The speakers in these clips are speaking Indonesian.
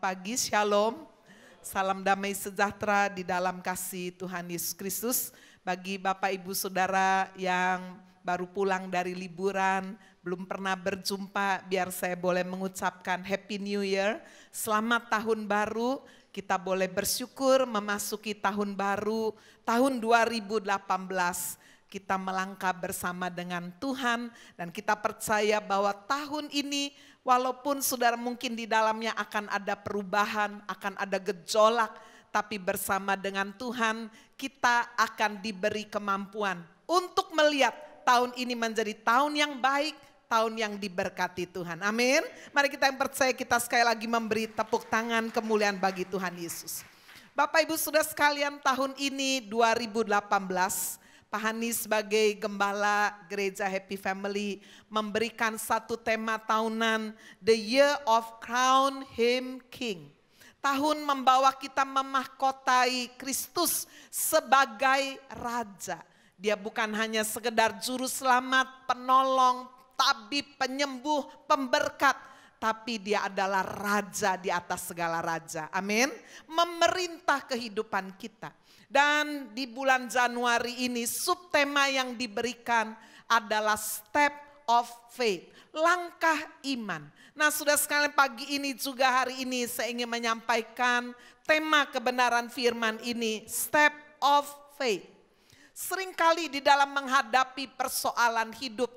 pagi, Shalom. Salam damai sejahtera di dalam kasih Tuhan Yesus Kristus. Bagi Bapak Ibu Saudara yang baru pulang dari liburan, belum pernah berjumpa, biar saya boleh mengucapkan Happy New Year. Selamat tahun baru, kita boleh bersyukur memasuki tahun baru, tahun 2018. Kita melangkah bersama dengan Tuhan dan kita percaya bahwa tahun ini walaupun saudara mungkin di dalamnya akan ada perubahan, akan ada gejolak, tapi bersama dengan Tuhan kita akan diberi kemampuan untuk melihat tahun ini menjadi tahun yang baik, tahun yang diberkati Tuhan. Amin. Mari kita yang percaya, kita sekali lagi memberi tepuk tangan kemuliaan bagi Tuhan Yesus. Bapak Ibu Saudara sekalian, tahun ini 2018, Pak Hani sebagai gembala gereja Happy Family memberikan satu tema tahunan, The Year of Crown Him King. Tahun membawa kita memahkotai Kristus sebagai Raja. Dia bukan hanya sekedar juru selamat, penolong, tabib, penyembuh, pemberkat. Tapi dia adalah Raja di atas segala raja. Amin. Memerintah kehidupan kita. Dan di bulan Januari ini subtema yang diberikan adalah Step of Faith, langkah iman. Nah sudah sekalian pagi ini juga hari ini saya ingin menyampaikan tema kebenaran firman ini, Step of Faith. Seringkali di dalam menghadapi persoalan hidup,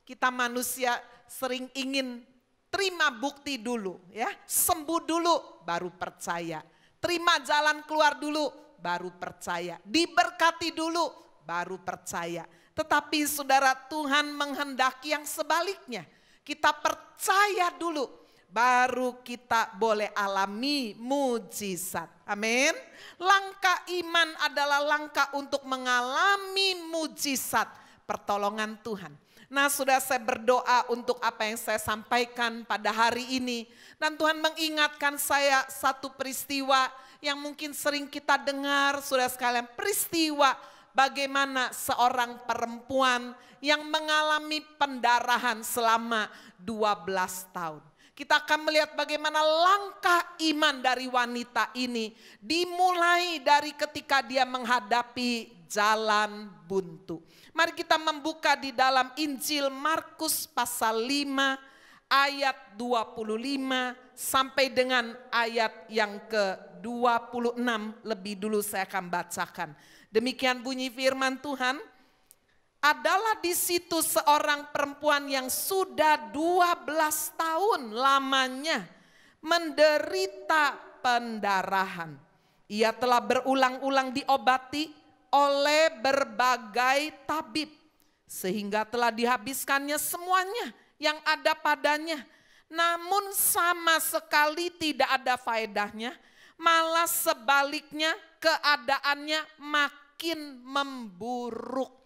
kita manusia sering ingin terima bukti dulu, ya, sembuh dulu baru percaya, terima jalan keluar dulu baru percaya, diberkati dulu baru percaya. Tetapi saudara, Tuhan menghendaki yang sebaliknya. Kita percaya dulu baru kita boleh alami mujizat. Amin. Langkah iman adalah langkah untuk mengalami mujizat pertolongan Tuhan. Nah sudah, saya berdoa untuk apa yang saya sampaikan pada hari ini. Dan Tuhan mengingatkan saya satu peristiwa yang mungkin sering kita dengar, saudara sekalian, peristiwa bagaimana seorang perempuan yang mengalami pendarahan selama 12 tahun. Kita akan melihat bagaimana langkah iman dari wanita ini dimulai dari ketika dia menghadapi jalan buntu. Mari kita membuka di dalam Injil Markus pasal 5 ayat 25 sampai dengan ayat yang ke-26, lebih dulu saya akan bacakan. Demikian bunyi firman Tuhan. Adalah di situ seorang perempuan yang sudah 12 tahun lamanya menderita pendarahan. Ia telah berulang-ulang diobati oleh berbagai tabib sehingga telah dihabiskannya semuanya yang ada padanya. Namun sama sekali tidak ada faedahnya, malah sebaliknya keadaannya makin memburuk.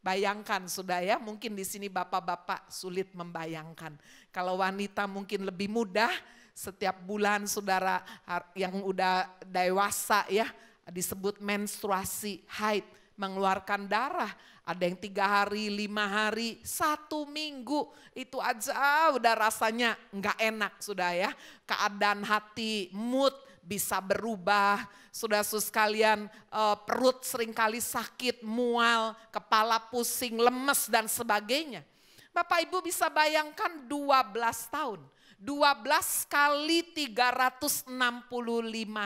Bayangkan sudah ya, mungkin di sini bapak-bapak sulit membayangkan. Kalau wanita mungkin lebih mudah, setiap bulan saudara yang udah dewasa ya, disebut menstruasi, haid, mengeluarkan darah. Ada yang 3 hari, 5 hari, 1 minggu. Itu aja udah rasanya nggak enak sudah ya. Keadaan hati, mood bisa berubah. Saudara-saudara sekalian, perut seringkali sakit, mual, kepala pusing, lemes dan sebagainya. Bapak Ibu bisa bayangkan 12 tahun. 12 kali 365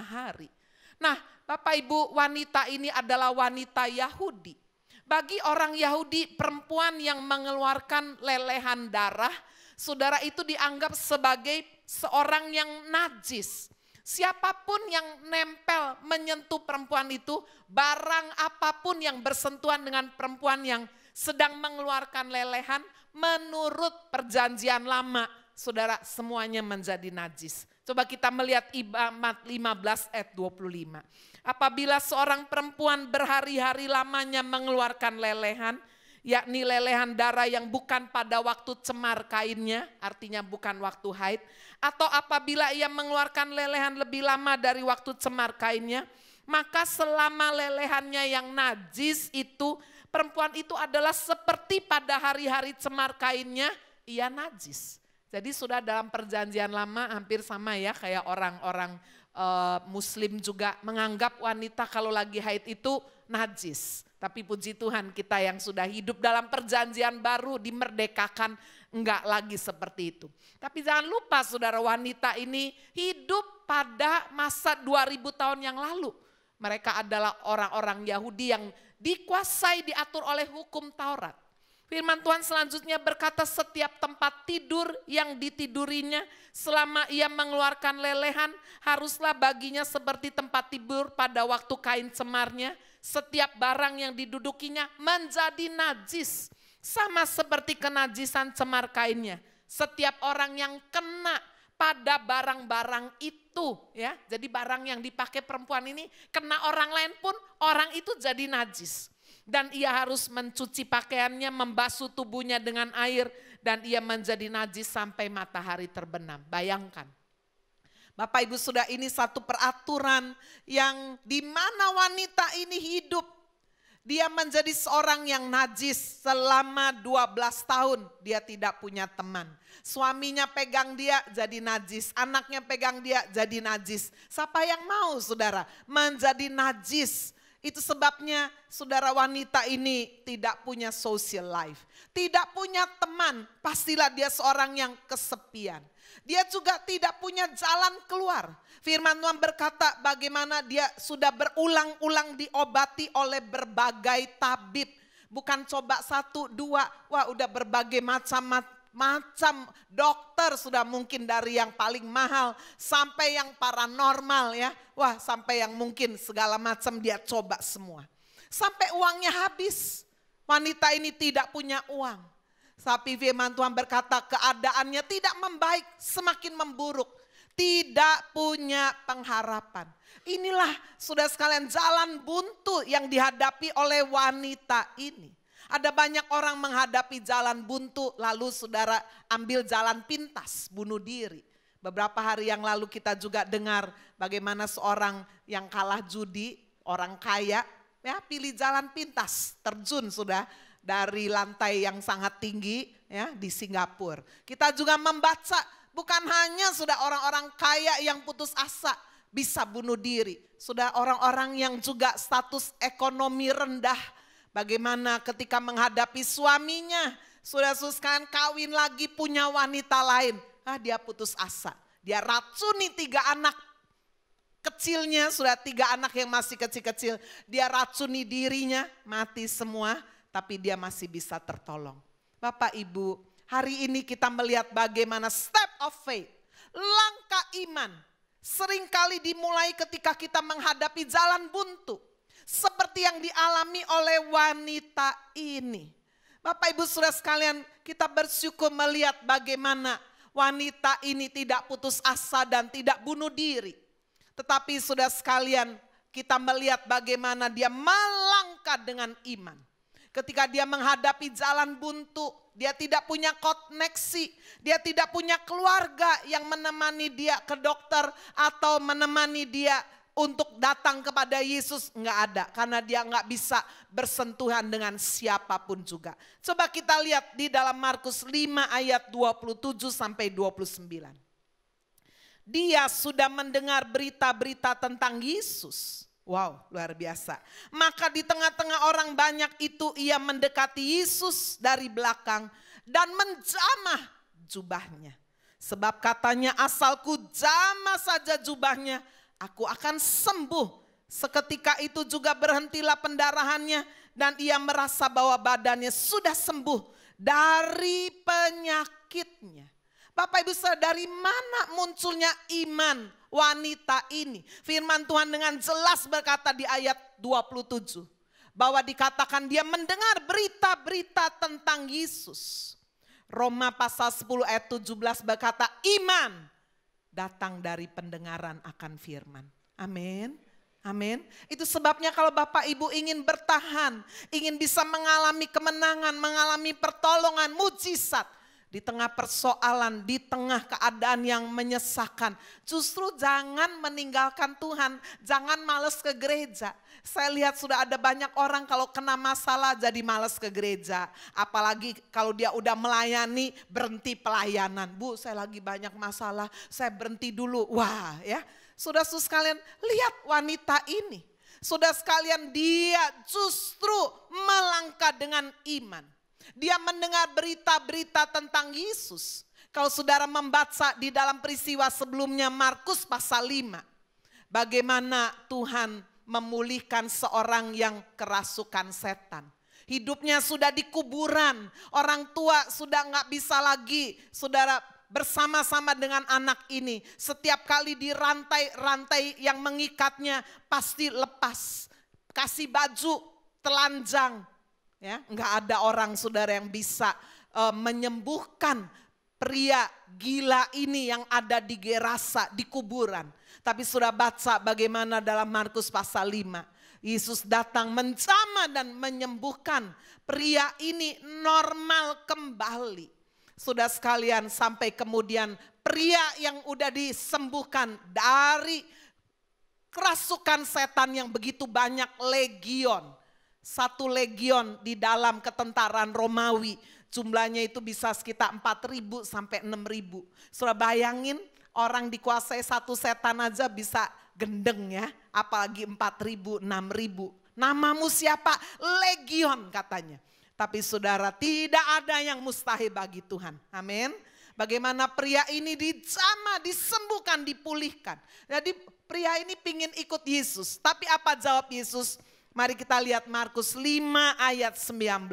hari. Nah Bapak Ibu, wanita ini adalah wanita Yahudi. Bagi orang Yahudi, perempuan yang mengeluarkan lelehan darah, saudara, itu dianggap sebagai seorang yang najis. Siapapun yang nempel menyentuh perempuan itu, barang apapun yang bersentuhan dengan perempuan yang sedang mengeluarkan lelehan, menurut perjanjian lama, saudara, semuanya menjadi najis. Coba kita melihat Imamat 15 ayat 25. Apabila seorang perempuan berhari-hari lamanya mengeluarkan lelehan, yakni lelehan darah yang bukan pada waktu cemar kainnya, artinya bukan waktu haid, atau apabila ia mengeluarkan lelehan lebih lama dari waktu cemar kainnya, maka selama lelehannya yang najis itu, perempuan itu adalah seperti pada hari-hari cemar kainnya, ia najis. Jadi sudah dalam perjanjian lama hampir sama ya kayak orang-orang Muslim juga menganggap wanita kalau lagi haid itu najis. Tapi puji Tuhan kita yang sudah hidup dalam perjanjian baru dimerdekakan, enggak lagi seperti itu. Tapi jangan lupa saudara, wanita ini hidup pada masa 2000 tahun yang lalu. Mereka adalah orang-orang Yahudi yang dikuasai, diatur oleh hukum Taurat. Firman Tuhan selanjutnya berkata setiap tempat tidur yang ditidurinya selama ia mengeluarkan lelehan haruslah baginya seperti tempat tidur pada waktu kain cemarnya. Setiap barang yang didudukinya menjadi najis sama seperti kenajisan cemar kainnya. Setiap orang yang kena pada barang-barang itu ya. Jadi barang yang dipakai perempuan ini kena orang lain pun orang itu jadi najis. Dan ia harus mencuci pakaiannya, membasuh tubuhnya dengan air, dan ia menjadi najis sampai matahari terbenam. Bayangkan. Bapak Ibu sudah, ini satu peraturan yang di mana wanita ini hidup. Dia menjadi seorang yang najis selama 12 tahun. Dia tidak punya teman. Suaminya pegang dia jadi najis. Anaknya pegang dia jadi najis. Siapa yang mau saudara menjadi najis? Itu sebabnya saudara, wanita ini tidak punya social life. Tidak punya teman, pastilah dia seorang yang kesepian. Dia juga tidak punya jalan keluar. Firman Tuhan berkata bagaimana dia sudah berulang-ulang diobati oleh berbagai tabib. Bukan coba 1, 2, wah udah berbagai macam dokter, sudah mungkin dari yang paling mahal sampai yang paranormal ya. Wah, sampai yang mungkin segala macam dia coba semua. Sampai uangnya habis. Wanita ini tidak punya uang. Tapi firman Tuhan berkata keadaannya tidak membaik, semakin memburuk. Tidak punya pengharapan. Inilah sudah sekalian jalan buntu yang dihadapi oleh wanita ini. Ada banyak orang menghadapi jalan buntu lalu saudara ambil jalan pintas, bunuh diri. Beberapa hari yang lalu kita juga dengar bagaimana seorang yang kalah judi, orang kaya ya pilih jalan pintas, terjun sudah dari lantai yang sangat tinggi ya di Singapura. Kita juga membaca bukan hanya sudah orang-orang kaya yang putus asa bisa bunuh diri. Sudah orang-orang yang juga status ekonomi rendah. Bagaimana ketika menghadapi suaminya, sudah sekalian kawin lagi punya wanita lain. Dia putus asa. Dia racuni 3 anak kecilnya, sudah 3 anak yang masih kecil-kecil. Dia racuni dirinya, mati semua, tapi dia masih bisa tertolong. Bapak Ibu, hari ini kita melihat bagaimana step of faith, langkah iman, seringkali dimulai ketika kita menghadapi jalan buntu. Seperti yang dialami oleh wanita ini. Bapak Ibu saudara sekalian, kita bersyukur melihat bagaimana wanita ini tidak putus asa dan tidak bunuh diri. Tetapi saudara sekalian, kita melihat bagaimana dia melangkah dengan iman. Ketika dia menghadapi jalan buntu, dia tidak punya koneksi, dia tidak punya keluarga yang menemani dia ke dokter atau menemani dia untuk datang kepada Yesus, enggak ada. Karena dia enggak bisa bersentuhan dengan siapapun juga. Coba kita lihat di dalam Markus 5 ayat 27 sampai 29. Dia sudah mendengar berita-berita tentang Yesus. Wow, luar biasa. Maka di tengah-tengah orang banyak itu ia mendekati Yesus dari belakang dan menjamah jubahnya. Sebab katanya, asalku jamah saja jubahnya, aku akan sembuh. Seketika itu juga berhentilah pendarahannya dan ia merasa bahwa badannya sudah sembuh dari penyakitnya. Bapak Ibu saudara, dari mana munculnya iman wanita ini? Firman Tuhan dengan jelas berkata di ayat 27 bahwa dikatakan dia mendengar berita-berita tentang Yesus. Roma pasal 10 ayat 17 berkata iman datang dari pendengaran akan firman. Amin. Amin. Itu sebabnya kalau Bapak Ibu ingin bertahan, ingin bisa mengalami kemenangan, mengalami pertolongan, mujizat, di tengah persoalan, di tengah keadaan yang menyesakan. Justru jangan meninggalkan Tuhan, jangan malas ke gereja. Saya lihat sudah ada banyak orang kalau kena masalah jadi malas ke gereja. Apalagi kalau dia udah melayani, berhenti pelayanan. Bu, saya lagi banyak masalah, saya berhenti dulu. Wah ya, saudara-saudara sekalian, lihat wanita ini. Saudara sekalian, dia justru melangkah dengan iman. Dia mendengar berita-berita tentang Yesus. Kalau saudara membaca di dalam peristiwa sebelumnya Markus pasal 5. Bagaimana Tuhan memulihkan seorang yang kerasukan setan. Hidupnya sudah di kuburan. Orang tua sudah nggak bisa lagi saudara bersama-sama dengan anak ini. Setiap kali di rantai yang mengikatnya pasti lepas. Kasih baju telanjang. Ya, nggak ada orang saudara yang bisa menyembuhkan pria gila ini yang ada di Gerasa, di kuburan. Tapi sudah baca bagaimana dalam Markus pasal 5. Yesus datang menjamah dan menyembuhkan pria ini normal kembali. Sudah sekalian, sampai kemudian pria yang udah disembuhkan dari kerasukan setan yang begitu banyak, legion. 1 legion di dalam ketentaraan Romawi, jumlahnya itu bisa sekitar 4.000 sampai 6.000. Sudah bayangin orang dikuasai 1 setan aja bisa gendeng ya, apalagi 4.000, 6.000. Namamu siapa? Legion katanya. Tapi saudara, tidak ada yang mustahil bagi Tuhan. Amin. Bagaimana pria ini dijamah, disembuhkan, dipulihkan. Jadi pria ini pingin ikut Yesus. Tapi apa jawab Yesus? Mari kita lihat Markus 5 ayat 19.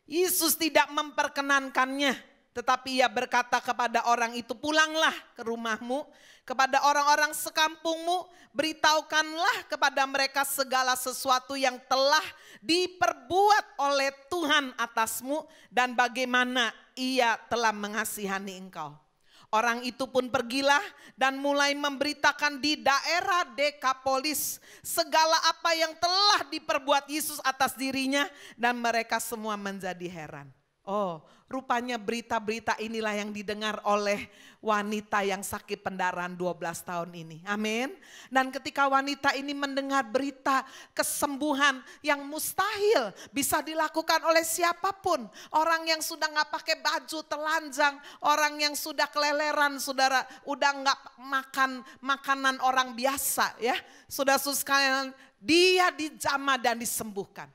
Yesus tidak memperkenankannya, tetapi ia berkata kepada orang itu, pulanglah ke rumahmu, kepada orang-orang sekampungmu, beritahukanlah kepada mereka segala sesuatu yang telah diperbuat oleh Tuhan atasmu dan bagaimana ia telah mengasihani engkau. Orang itu pun pergilah dan mulai memberitakan di daerah Dekapolis segala apa yang telah diperbuat Yesus atas dirinya dan mereka semua menjadi heran. Oh, rupanya berita-berita inilah yang didengar oleh wanita yang sakit pendarahan 12 tahun ini. Amin. Dan ketika wanita ini mendengar berita kesembuhan yang mustahil bisa dilakukan oleh siapapun. Orang yang sudah gak pakai baju telanjang, orang yang sudah keleleran, saudara, udah gak makan makanan orang biasa ya. Saudara-saudara sekalian, dia dijamah dan disembuhkan.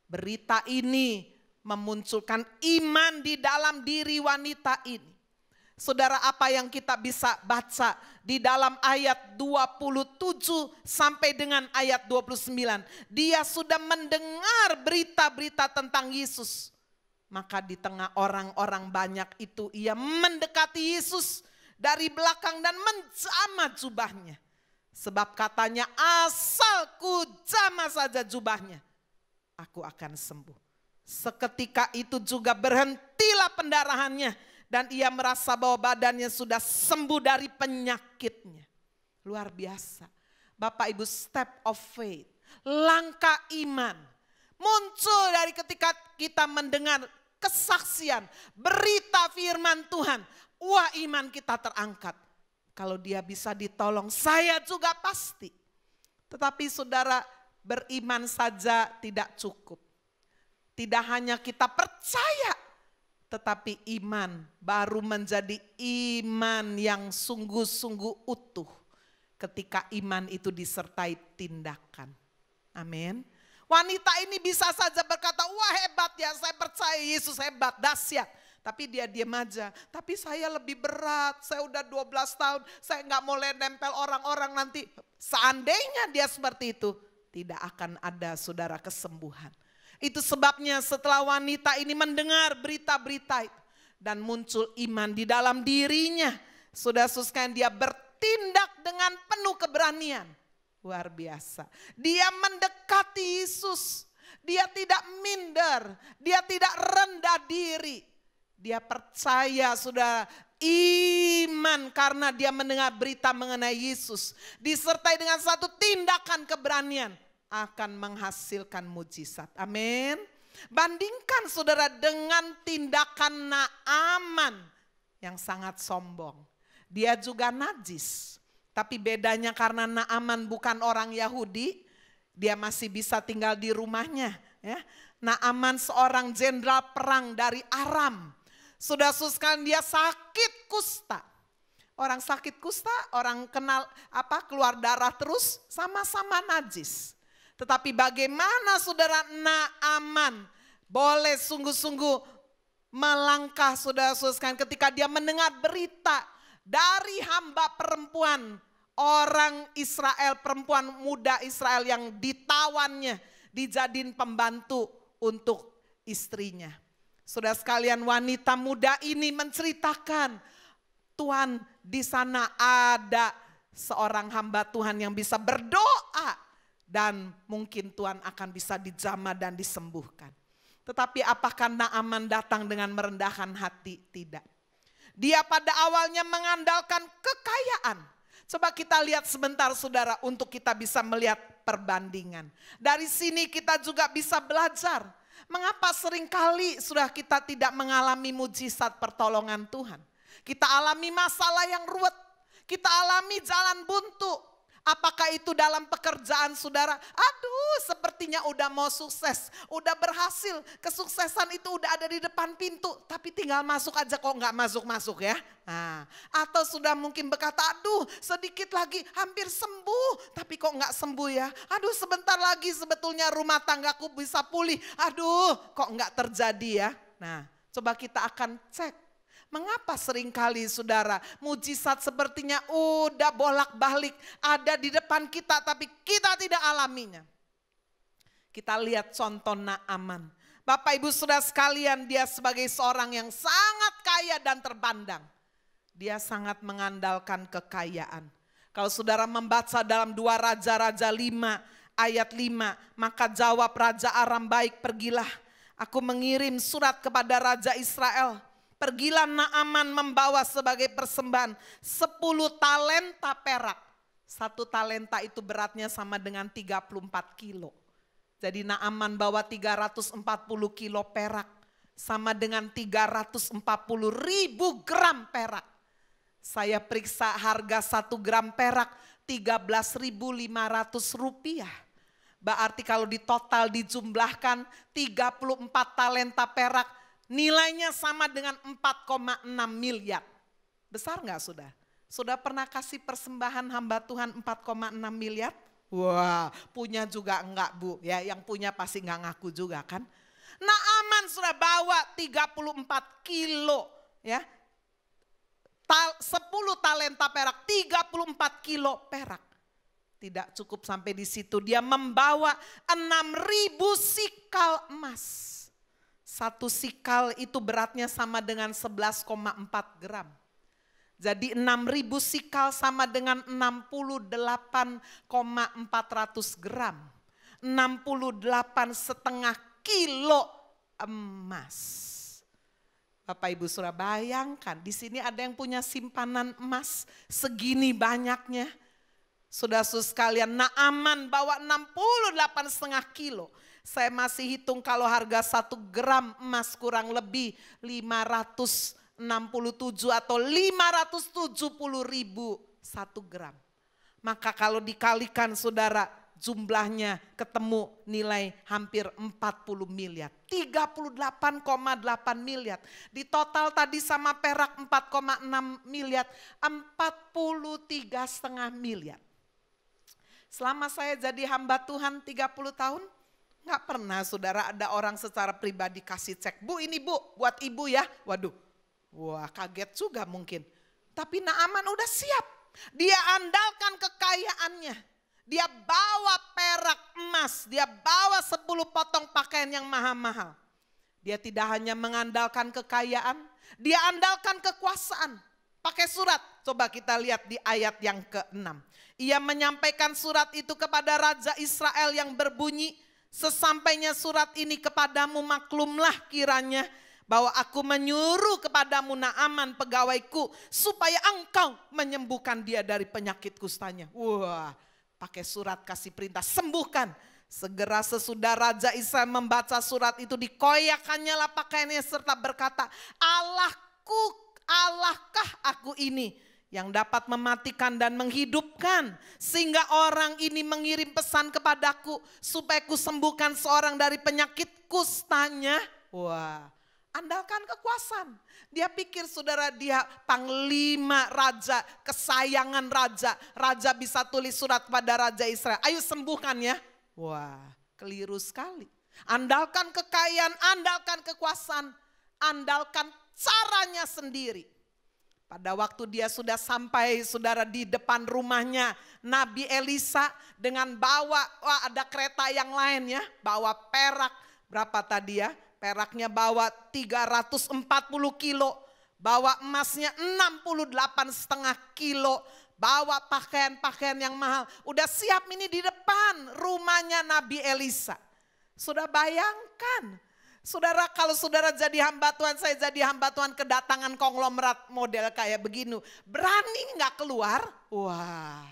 Berita ini memunculkan iman di dalam diri wanita ini. Saudara, apa yang kita bisa baca di dalam ayat 27 sampai dengan ayat 29. Dia sudah mendengar berita-berita tentang Yesus. Maka di tengah orang-orang banyak itu ia mendekati Yesus dari belakang dan menjamah jubahnya. Sebab katanya, asal ku jamah saja jubahnya, aku akan sembuh. Seketika itu juga berhentilah pendarahannya dan ia merasa bahwa badannya sudah sembuh dari penyakitnya. Luar biasa. Bapak Ibu, step of faith, langkah iman muncul dari ketika kita mendengar kesaksian, berita firman Tuhan. Wah, iman kita terangkat. Kalau dia bisa ditolong, saya juga pasti. Tetapi saudara, beriman saja tidak cukup. Tidak hanya kita percaya, tetapi iman baru menjadi iman yang sungguh-sungguh utuh ketika iman itu disertai tindakan. Amin. Wanita ini bisa saja berkata, wah hebat ya, saya percaya Yesus hebat, dahsyat. Tapi dia diam aja, tapi saya lebih berat, saya udah 12 tahun, saya gak mau nempel orang-orang nanti. Seandainya dia seperti itu, tidak akan ada saudara kesembuhan. Itu sebabnya setelah wanita ini mendengar berita-berita itu dan muncul iman di dalam dirinya, saudara-saudara, dia bertindak dengan penuh keberanian. Luar biasa. Dia mendekati Yesus. Dia tidak minder, dia tidak rendah diri. Dia percaya, saudara, iman karena dia mendengar berita mengenai Yesus disertai dengan satu tindakan keberanian akan menghasilkan mujizat. Amin. Bandingkan saudara dengan tindakan Naaman yang sangat sombong. Dia juga najis. Tapi bedanya karena Naaman bukan orang Yahudi, dia masih bisa tinggal di rumahnya. Ya. Naaman seorang jenderal perang dari Aram. Saudara-saudara sekalian, dia sakit kusta. Orang sakit kusta, orang keluar darah terus, sama-sama najis. Tetapi bagaimana saudara Naaman boleh sungguh-sungguh melangkah saudara-saudara sekalian ketika dia mendengar berita dari hamba perempuan orang Israel, perempuan muda Israel yang ditawannya, dijadiin pembantu untuk istrinya. Saudara sekalian, wanita muda ini menceritakan, Tuhan, di sana ada seorang hamba Tuhan yang bisa berdoa dan mungkin Tuhan akan bisa dijamah dan disembuhkan. Tetapi apakah Naaman datang dengan merendahkan hati? Tidak. Dia pada awalnya mengandalkan kekayaan. Coba kita lihat sebentar saudara untuk kita bisa melihat perbandingan. Dari sini kita juga bisa belajar. Mengapa seringkali sudah kita tidak mengalami mujizat pertolongan Tuhan. Kita alami masalah yang ruwet, kita alami jalan buntu. Apakah itu dalam pekerjaan saudara? Aduh, sepertinya udah mau sukses, udah berhasil, kesuksesan itu udah ada di depan pintu, tapi tinggal masuk aja kok nggak masuk-masuk ya. Nah, atau sudah mungkin berkata, aduh sedikit lagi hampir sembuh, tapi kok nggak sembuh ya. Aduh sebentar lagi sebetulnya rumah tanggaku bisa pulih, aduh kok nggak terjadi ya. Nah, coba kita akan cek. Mengapa seringkali saudara mujizat sepertinya udah bolak-balik ada di depan kita tapi kita tidak alaminya. Kita lihat contoh Naaman. Bapak ibu saudara sekalian, dia sebagai seorang yang sangat kaya dan terpandang. Dia sangat mengandalkan kekayaan. Kalau saudara membaca dalam 2 Raja-Raja 5 ayat 5. Maka jawab Raja Aram, baik pergilah. Aku mengirim surat kepada Raja Israel. Pergilah Naaman membawa sebagai persembahan 10 talenta perak. 1 talenta itu beratnya sama dengan 34 kilo. Jadi Naaman bawa 340 kilo perak. Sama dengan 340.000 gram perak. Saya periksa harga 1 gram perak 13.500 rupiah. Berarti kalau di total dijumlahkan 34 talenta perak. Nilainya sama dengan 4,6 miliar. Besar nggak sudah? Sudah pernah kasih persembahan hamba Tuhan 4,6 miliar? Wah, punya juga enggak bu? Ya, yang punya pasti nggak ngaku juga kan? Naaman sudah bawa 34 kilo, ya, 10 talenta perak, 34 kilo perak. Tidak cukup sampai di situ, dia membawa 6.000 sikal emas. 1 sikal itu beratnya sama dengan 11,4 gram. Jadi 6.000 sikal sama dengan 68,400 gram. 68,5 kilo emas. Bapak Ibu saudara bayangkan, di sini ada yang punya simpanan emas segini banyaknya. Saudara-saudara sekalian, Naaman bawa 68,5 kilo. Saya masih hitung kalau harga 1 gram emas kurang lebih 567 atau 570.000 1 gram. Maka kalau dikalikan saudara, jumlahnya ketemu nilai hampir 40 miliar. 38,8 miliar. Di total tadi sama perak 4,6 miliar, 43,5 miliar. Selama saya jadi hamba Tuhan 30 tahun, nggak pernah saudara ada orang secara pribadi kasih cek, bu ini bu buat ibu ya. Waduh, wah kaget juga mungkin. Tapi Naaman udah siap, dia andalkan kekayaannya. Dia bawa perak emas, dia bawa 10 potong pakaian yang mahal-mahal. Dia tidak hanya mengandalkan kekayaan, dia andalkan kekuasaan. Pakai surat, coba kita lihat di ayat yang ke-6. Ia menyampaikan surat itu kepada Raja Israel yang berbunyi, sesampainya surat ini kepadamu maklumlah kiranya bahwa aku menyuruh kepadamu Naaman pegawaiku supaya engkau menyembuhkan dia dari penyakit kustanya. Wah, pakai surat kasih perintah sembuhkan Segera sesudah Raja Israel membaca surat itu, dikoyakkannya lah pakaiannya serta berkata, Allahkah aku ini yang dapat mematikan dan menghidupkan, sehingga orang ini mengirim pesan kepadaku supaya kusembuhkan seorang dari penyakit kustanya. Wah, andalkan kekuasaan. Dia pikir saudara dia panglima raja, kesayangan raja. Raja bisa tulis surat pada Raja Israel, ayo sembuhkan ya. Wah, keliru sekali. Andalkan kekayaan, andalkan kekuasaan, andalkan caranya sendiri. Pada waktu dia sudah sampai saudara di depan rumahnya Nabi Elisa dengan bawa, ada kereta yang lain ya, bawa perak, berapa tadi ya? Peraknya bawa 340 kilo, bawa emasnya 68,5 kilo, bawa pakaian-pakaian yang mahal. Udah siap ini di depan rumahnya Nabi Elisa. Sudah bayangkan, saudara, kalau saudara jadi hamba Tuhan, saya jadi hamba Tuhan, kedatangan konglomerat model kayak begini, berani nggak keluar? Wah,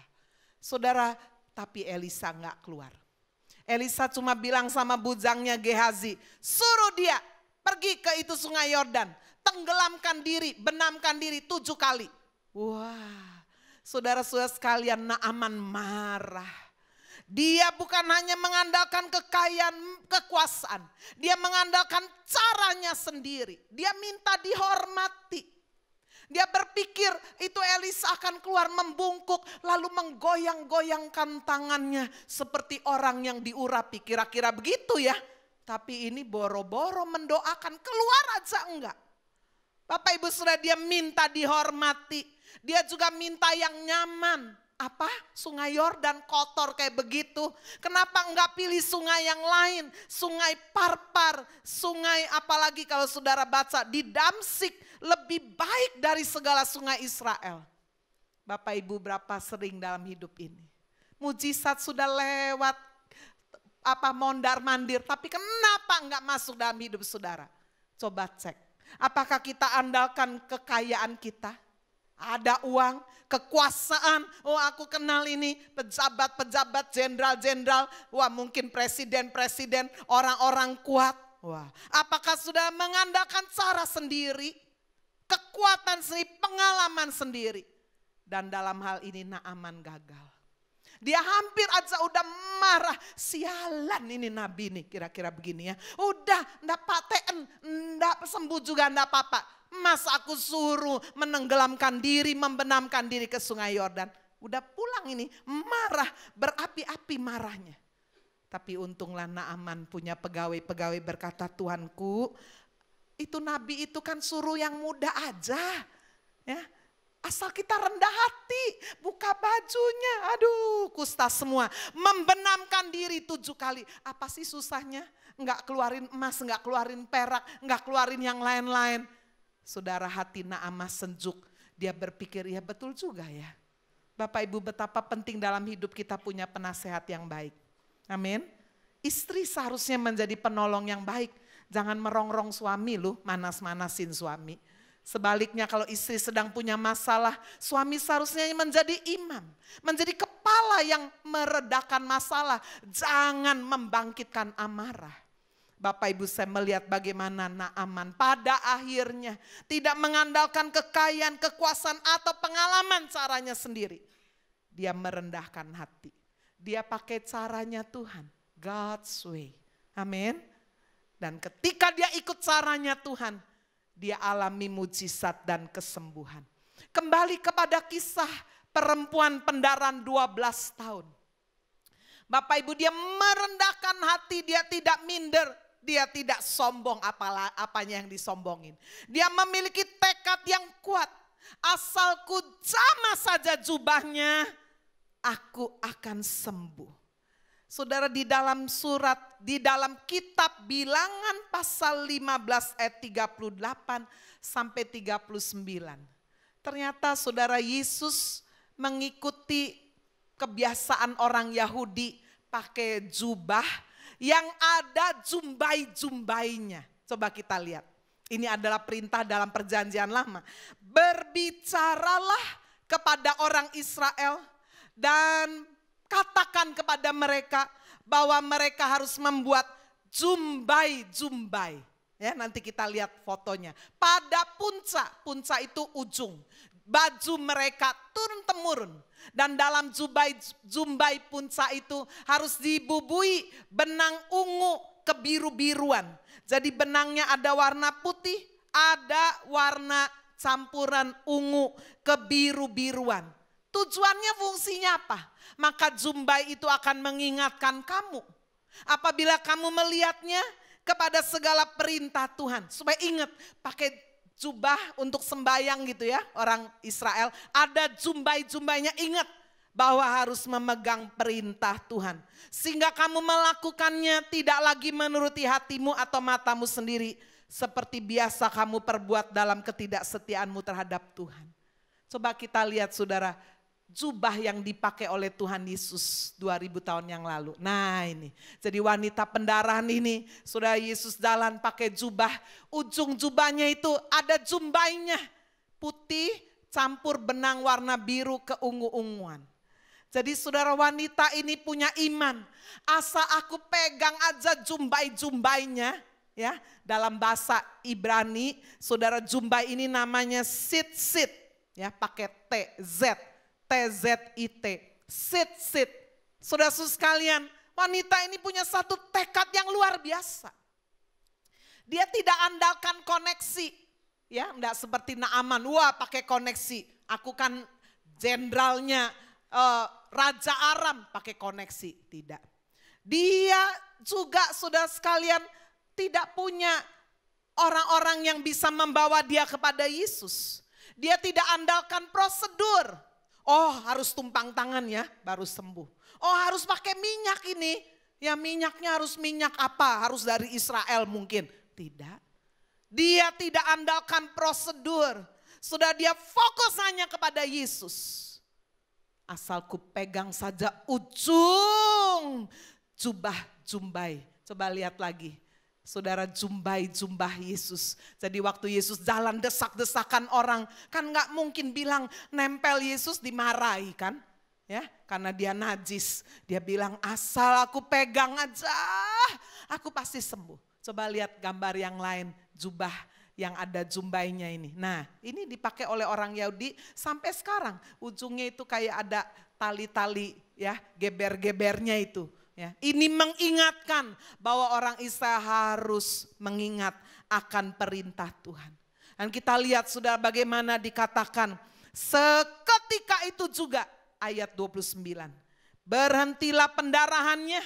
saudara, tapi Elisa nggak keluar. Elisa cuma bilang sama bujangnya Gehazi, suruh dia pergi ke itu sungai Yordan, tenggelamkan diri, benamkan diri 7 kali. Wah, saudara-saudara sekalian, Naaman marah. Dia bukan hanya mengandalkan kekayaan, kekuasaan. Dia mengandalkan caranya sendiri. Dia minta dihormati. Dia berpikir itu Elisa akan keluar membungkuk lalu menggoyang-goyangkan tangannya seperti orang yang diurapi. Kira-kira begitu ya. Tapi ini boro-boro mendoakan, keluar aja enggak. Bapak Ibu Saudara, dia minta dihormati. Dia juga minta yang nyaman. Apa? Sungai Yordan kotor kayak begitu. Kenapa enggak pilih sungai yang lain? Sungai Parpar, sungai apalagi kalau saudara baca di Damsik lebih baik dari segala sungai Israel. Bapak Ibu, berapa sering dalam hidup ini mujizat sudah lewat, mondar-mandir, tapi kenapa enggak masuk dalam hidup saudara? Coba cek. Apakah kita andalkan kekayaan kita? Ada uang, kekuasaan, oh aku kenal ini pejabat-pejabat, jenderal-jenderal, wah mungkin presiden-presiden, orang-orang kuat. Wah, apakah sudah mengandalkan cara sendiri, kekuatan sendiri, pengalaman sendiri? Dan dalam hal ini Naaman gagal. Dia hampir aja udah marah, sialan ini nabi nih, kira-kira begini ya. Udah, ndak paten, ndak sembuh juga ndak apa-apa. Mas aku suruh menenggelamkan diri, membenamkan diri ke sungai Yordan. Udah pulang ini, marah, berapi-api marahnya. Tapi untunglah Naaman punya pegawai-pegawai berkata, Tuanku, itu nabi itu kan suruh yang muda aja. Ya, asal kita rendah hati, buka bajunya, aduh kusta semua. Membenamkan diri 7 kali, apa sih susahnya? Enggak keluarin emas, enggak keluarin perak, enggak keluarin yang lain-lain. Saudara, hati Naaman sejuk, dia berpikir ya betul juga ya. Bapak Ibu, betapa penting dalam hidup kita punya penasehat yang baik. Amin. Istri seharusnya menjadi penolong yang baik. Jangan merongrong suami lu, manas-manasin suami. Sebaliknya kalau istri sedang punya masalah, suami seharusnya menjadi imam. Menjadi kepala yang meredakan masalah. Jangan membangkitkan amarah. Bapak Ibu, saya melihat bagaimana Naaman pada akhirnya tidak mengandalkan kekayaan, kekuasaan atau pengalaman caranya sendiri. Dia merendahkan hati. Dia pakai caranya Tuhan, God's way. Amin. Dan ketika dia ikut caranya Tuhan, dia alami mujizat dan kesembuhan. Kembali kepada kisah perempuan pendaran 12 tahun. Bapak Ibu, dia merendahkan hati, dia tidak minder. Dia tidak sombong apanya yang disombongin. Dia memiliki tekad yang kuat. Asalku jamah saja jubahnya, aku akan sembuh. Saudara, di dalam kitab Bilangan pasal 15 ayat 38 sampai 39. Ternyata saudara, Yesus mengikuti kebiasaan orang Yahudi pakai jubah yang ada jumbai-jumbainya. Coba kita lihat. Ini adalah perintah dalam perjanjian lama. Berbicaralah kepada orang Israel dan katakan kepada mereka bahwa mereka harus membuat jumbai. Ya, nanti kita lihat fotonya. Pada punca itu ujung. Baju mereka turun-temurun. Dan dalam jumbai punca itu harus dibubui benang ungu kebiru-biruan. Jadi benangnya ada warna putih, ada warna campuran ungu kebiru-biruan. Tujuannya, fungsinya apa? Maka jumbai itu akan mengingatkan kamu. Apabila kamu melihatnya kepada segala perintah Tuhan. Supaya ingat, pakai jubah untuk sembayang gitu ya, orang Israel. Ada jumbainya, ingat bahwa harus memegang perintah Tuhan. Sehingga kamu melakukannya tidak lagi menuruti hatimu atau matamu sendiri. Seperti biasa kamu perbuat dalam ketidaksetiaanmu terhadap Tuhan. Coba kita lihat saudara, jubah yang dipakai oleh Tuhan Yesus 2000 tahun yang lalu. Nah ini, jadi wanita pendarahan ini, saudara, Yesus jalan pakai jubah. Ujung jubahnya itu ada jumbainya, putih campur benang warna biru keungu-unguan. Jadi saudara, wanita ini punya iman. Asa aku pegang aja jumbainya. Ya, dalam bahasa Ibrani, saudara, jumbai ini namanya tzitzit, ya, pakai TZIT, tzitzit. Saudara sekalian, wanita ini punya satu tekad yang luar biasa. Dia tidak andalkan koneksi, ya, enggak seperti Naaman, wah pakai koneksi. Aku kan jenderalnya Raja Aram, pakai koneksi, tidak. Dia juga, saudara sekalian, tidak punya orang-orang yang bisa membawa dia kepada Yesus. Dia tidak andalkan prosedur. Oh, harus tumpang tangan ya baru sembuh. Oh, harus pakai minyak ini. Ya, minyaknya harus minyak apa? Harus dari Israel mungkin. Tidak. Dia tidak andalkan prosedur. Sudah, dia fokus hanya kepada Yesus. Asal ku pegang saja ujung jumbai. Coba lihat lagi. Saudara, jumbah Yesus. Jadi waktu Yesus jalan desak-desakan orang, kan gak mungkin bilang nempel Yesus dimarahi kan. Ya, karena dia najis. Dia bilang asal aku pegang aja, aku pasti sembuh. Coba lihat gambar yang lain, jubah yang ada jumbainya ini. Nah, ini dipakai oleh orang Yahudi sampai sekarang. Ujungnya itu kayak ada tali-tali ya, geber-gebernya itu. Ya, ini mengingatkan bahwa orang Israel harus mengingat akan perintah Tuhan. Dan kita lihat sudah bagaimana dikatakan seketika itu juga ayat 29. Berhentilah pendarahannya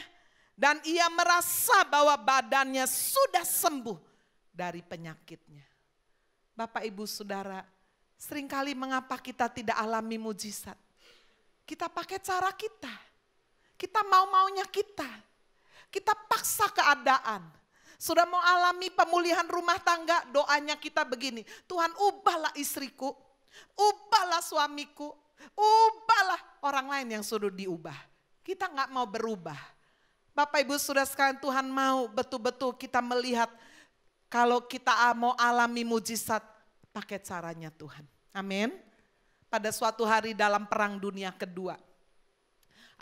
dan ia merasa bahwa badannya sudah sembuh dari penyakitnya. Bapak Ibu Saudara, seringkali mengapa kita tidak alami mujizat? Kita pakai cara kita. Kita mau-maunya kita. Kita paksa keadaan. Sudah mau alami pemulihan rumah tangga, doanya kita begini. Tuhan, ubahlah istriku, ubahlah suamiku, ubahlah orang lain yang suruh diubah. Kita nggak mau berubah. Bapak Ibu Saudara sekalian, Tuhan mau betul-betul kita melihat kalau kita mau alami mujizat, pakai caranya Tuhan. Amin. Pada suatu hari dalam Perang Dunia Kedua,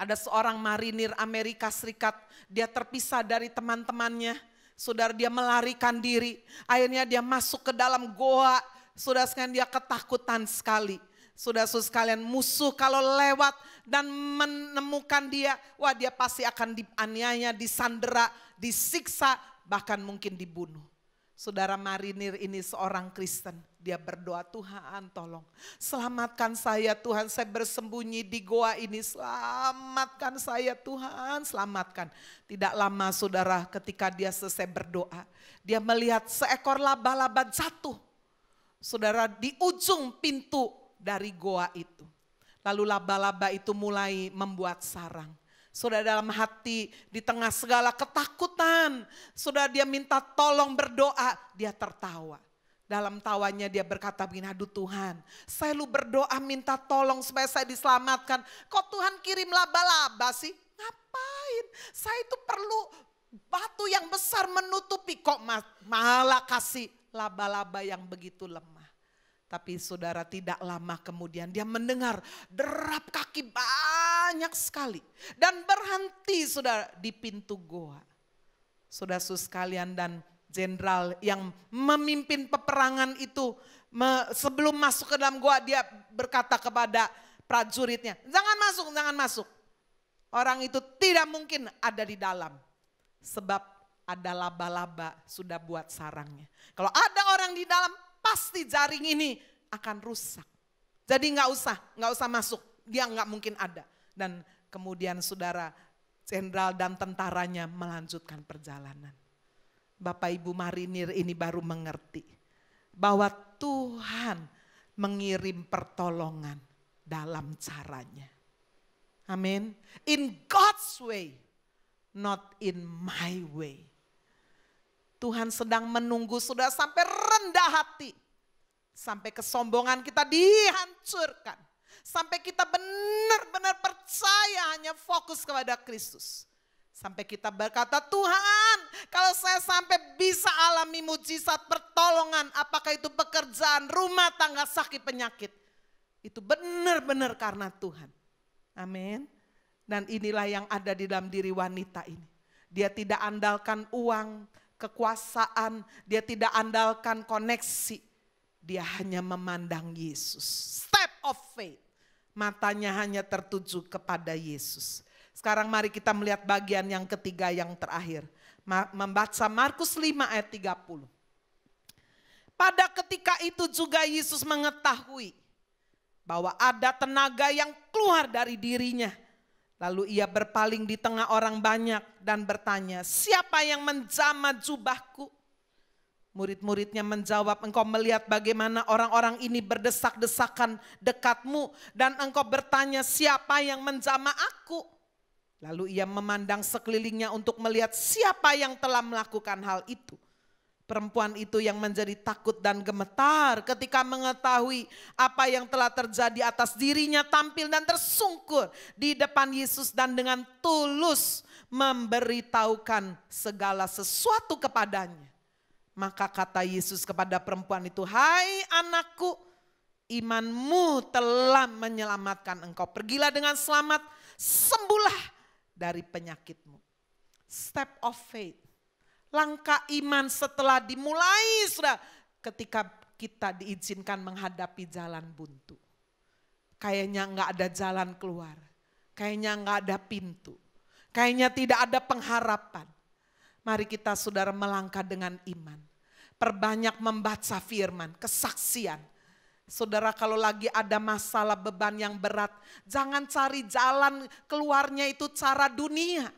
ada seorang marinir Amerika Serikat, dia terpisah dari teman-temannya. Saudara, dia melarikan diri. Akhirnya dia masuk ke dalam goa. Saudara sekalian, dia ketakutan sekali. Saudara sekalian, musuh kalau lewat dan menemukan dia, wah dia pasti akan dianiaya, disandera, disiksa, bahkan mungkin dibunuh. Saudara, marinir ini seorang Kristen. Dia berdoa, Tuhan tolong selamatkan saya Tuhan, saya bersembunyi di goa ini, selamatkan saya Tuhan, selamatkan. Tidak lama saudara, ketika dia selesai berdoa, dia melihat seekor laba-laba jatuh. Saudara, di ujung pintu dari goa itu. Lalu laba-laba itu mulai membuat sarang. Saudara, dalam hati di tengah segala ketakutan, saudara, dia minta tolong berdoa, dia tertawa. Dalam tawanya dia berkata begini, aduh Tuhan, saya lu berdoa minta tolong supaya saya diselamatkan. Kok Tuhan kirim laba-laba sih? Ngapain? Saya itu perlu batu yang besar menutupi, kok malah kasih laba-laba yang begitu lemah. Tapi saudara, tidak lama kemudian dia mendengar derap kaki banyak banyak sekali. Dan berhenti saudara di pintu goa. Saudara-saudara sekalian, dan jenderal yang memimpin peperangan itu sebelum masuk ke dalam goa dia berkata kepada prajuritnya, jangan masuk, jangan masuk. Orang itu tidak mungkin ada di dalam. Sebab ada laba-laba sudah buat sarangnya. Kalau ada orang di dalam pasti jaring ini akan rusak. Jadi nggak usah masuk. Dia nggak mungkin ada. Dan kemudian saudara jenderal dan tentaranya melanjutkan perjalanan. Bapak Ibu marinir ini baru mengerti bahwa Tuhan mengirim pertolongan dalam caranya. Amin. In God's way, not in my way. Tuhan sedang menunggu saudara sampai rendah hati. Sampai kesombongan kita dihancurkan. Sampai kita benar-benar percaya hanya fokus kepada Kristus. Sampai kita berkata, Tuhan kalau saya sampai bisa alami mujizat pertolongan. Apakah itu pekerjaan, rumah tangga, sakit, penyakit. Itu benar-benar karena Tuhan. Amin. Dan inilah yang ada di dalam diri wanita ini. Dia tidak andalkan uang, kekuasaan. Dia tidak andalkan koneksi. Dia hanya memandang Yesus. Step of faith. Matanya hanya tertuju kepada Yesus. Sekarang mari kita melihat bagian yang ketiga yang terakhir. Membaca Markus 5 ayat 30. Pada ketika itu juga Yesus mengetahui bahwa ada tenaga yang keluar dari dirinya. Lalu ia berpaling di tengah orang banyak dan bertanya, siapa yang menjamah jubahku? Murid-muridnya menjawab, engkau melihat bagaimana orang-orang ini berdesak-desakan dekatmu dan engkau bertanya siapa yang menjamah aku? Lalu ia memandang sekelilingnya untuk melihat siapa yang telah melakukan hal itu. Perempuan itu yang menjadi takut dan gemetar ketika mengetahui apa yang telah terjadi atas dirinya tampil dan tersungkur di depan Yesus dan dengan tulus memberitahukan segala sesuatu kepadanya. Maka kata Yesus kepada perempuan itu, hai anakku, imanmu telah menyelamatkan engkau. Pergilah dengan selamat, sembuhlah dari penyakitmu. Step of faith. Langkah iman setelah dimulai sudah ketika kita diizinkan menghadapi jalan buntu. Kayaknya nggak ada jalan keluar. Kayaknya nggak ada pintu. Kayaknya tidak ada pengharapan. Mari kita saudara melangkah dengan iman. Perbanyak membaca firman, kesaksian. Saudara kalau lagi ada masalah beban yang berat, jangan cari jalan keluarnya itu cara dunia.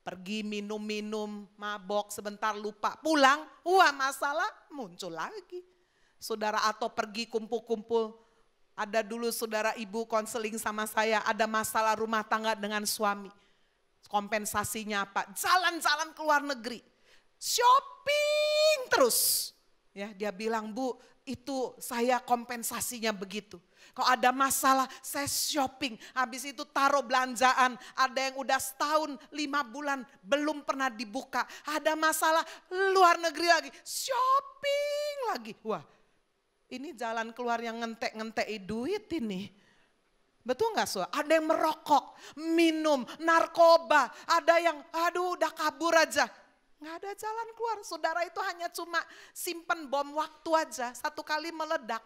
Pergi minum-minum, mabok, sebentar lupa, pulang, wah masalah muncul lagi. Saudara atau pergi kumpul-kumpul, ada dulu saudara ibu konseling sama saya, ada masalah rumah tangga dengan suami. Kompensasinya apa? Jalan-jalan ke luar negeri, shopping terus. Ya, dia bilang, Bu, itu saya kompensasinya begitu. Kalau ada masalah saya shopping, habis itu taruh belanjaan. Ada yang udah setahun 5 bulan belum pernah dibuka. Ada masalah luar negeri lagi, shopping lagi. Wah, ini jalan keluar yang ngentek-ngentek duit ini. Betul gak saudara? Ada yang merokok, minum, narkoba. Ada yang aduh udah kabur aja. Gak ada jalan keluar. Saudara itu hanya cuma simpen bom waktu aja. Satu kali meledak.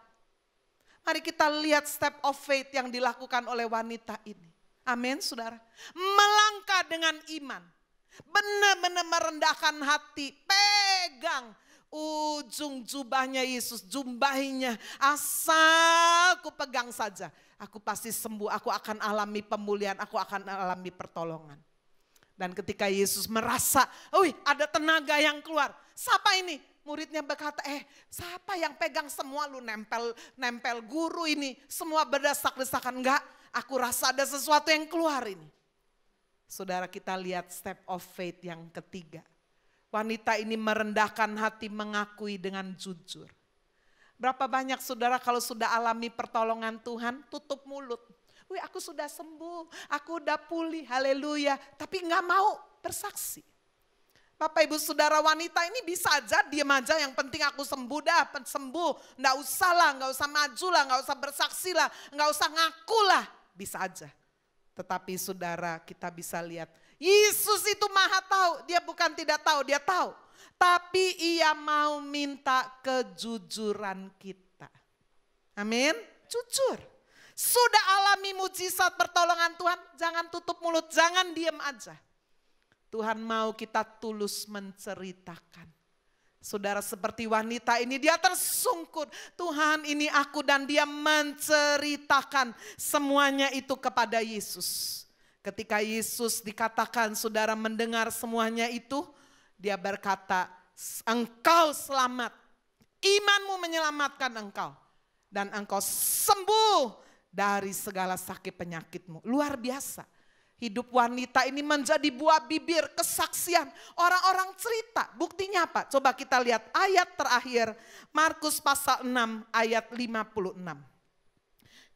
Mari kita lihat step of faith yang dilakukan oleh wanita ini. Amin saudara. Melangkah dengan iman. Benar-benar merendahkan hati. Pegang ujung jubahnya Yesus. Jumbahinya. Asal ku pegang saja. Aku pasti sembuh. Aku akan alami pemulihan. Aku akan alami pertolongan. Dan ketika Yesus merasa, ada tenaga yang keluar. Siapa ini? Muridnya berkata, siapa yang pegang semua lu nempel guru ini. Semua berdesak-desakan. Enggak, aku rasa ada sesuatu yang keluar ini. Saudara kita lihat step of faith yang ketiga. Wanita ini merendahkan hati mengakui dengan jujur. Berapa banyak saudara kalau sudah alami pertolongan Tuhan tutup mulut. Aku sudah sembuh, aku udah pulih, haleluya. Tapi gak mau bersaksi. Bapak ibu saudara wanita ini bisa aja diam aja, yang penting aku sembuh dah, sembuh. Nggak usah lah, nggak usah maju lah, nggak usah bersaksi lah, nggak usah ngaku lah. Bisa aja. Tetapi saudara, kita bisa lihat Yesus itu maha tahu. Dia bukan tidak tahu, dia tahu. Tapi ia mau minta kejujuran kita. Amin. Jujur. Sudah alami mujizat pertolongan Tuhan, jangan tutup mulut, jangan diam aja. Tuhan mau kita tulus menceritakan. Saudara, seperti wanita ini, dia tersungkur. Tuhan, ini aku, dan dia menceritakan semuanya itu kepada Yesus. Ketika Yesus dikatakan, saudara mendengar semuanya itu, dia berkata, engkau selamat. Imanmu menyelamatkan engkau. Dan engkau sembuh dari segala sakit penyakitmu. Luar biasa. Hidup wanita ini menjadi buah bibir kesaksian. Orang-orang cerita. Buktinya apa? Coba kita lihat ayat terakhir. Markus pasal 6 ayat 56.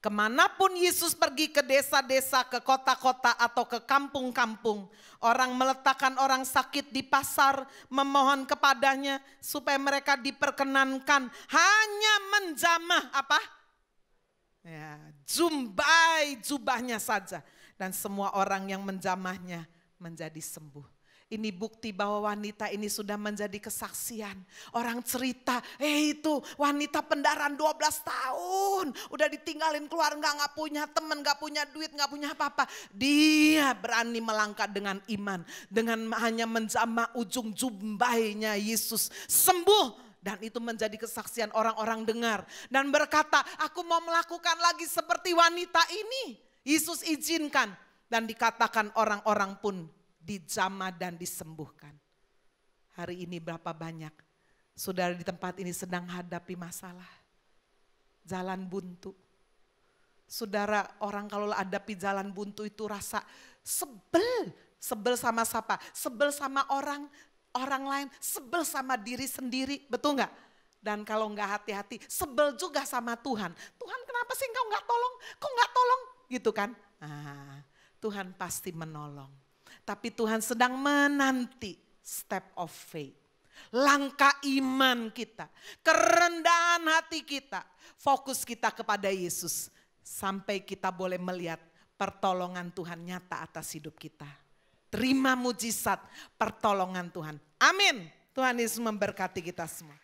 Kemanapun Yesus pergi, ke desa-desa, ke kota-kota atau ke kampung-kampung. Orang meletakkan orang sakit di pasar, memohon kepadanya supaya mereka diperkenankan hanya menjamah apa? Ya, jubahnya saja. Dan semua orang yang menjamahnya menjadi sembuh. Ini bukti bahwa wanita ini sudah menjadi kesaksian. Orang cerita, itu wanita pendarahan 12 tahun. Udah ditinggalin keluarga, gak punya teman, gak punya duit, gak punya apa-apa. Dia berani melangkah dengan iman. Dengan hanya menjamah ujung jumbainya Yesus sembuh. Dan itu menjadi kesaksian, orang-orang dengar. Dan berkata, aku mau melakukan lagi seperti wanita ini. Yesus izinkan, dan dikatakan orang-orang pun dijamah dan disembuhkan. Hari ini berapa banyak saudara di tempat ini sedang hadapi masalah, jalan buntu. Saudara, orang kalau hadapi jalan buntu itu rasa sebel. Sebel sama siapa? Sebel sama orang lain, sebel sama diri sendiri, betul gak? Dan kalau gak hati-hati, sebel juga sama Tuhan. Tuhan, kenapa sih engkau gak tolong? Kok gak tolong? Gitu kan? Tuhan pasti menolong. Tapi Tuhan sedang menanti step of faith. Langkah iman kita, kerendahan hati kita, fokus kita kepada Yesus. Sampai kita boleh melihat pertolongan Tuhan nyata atas hidup kita. Terima mujizat pertolongan Tuhan. Amin. Tuhan Yesus memberkati kita semua.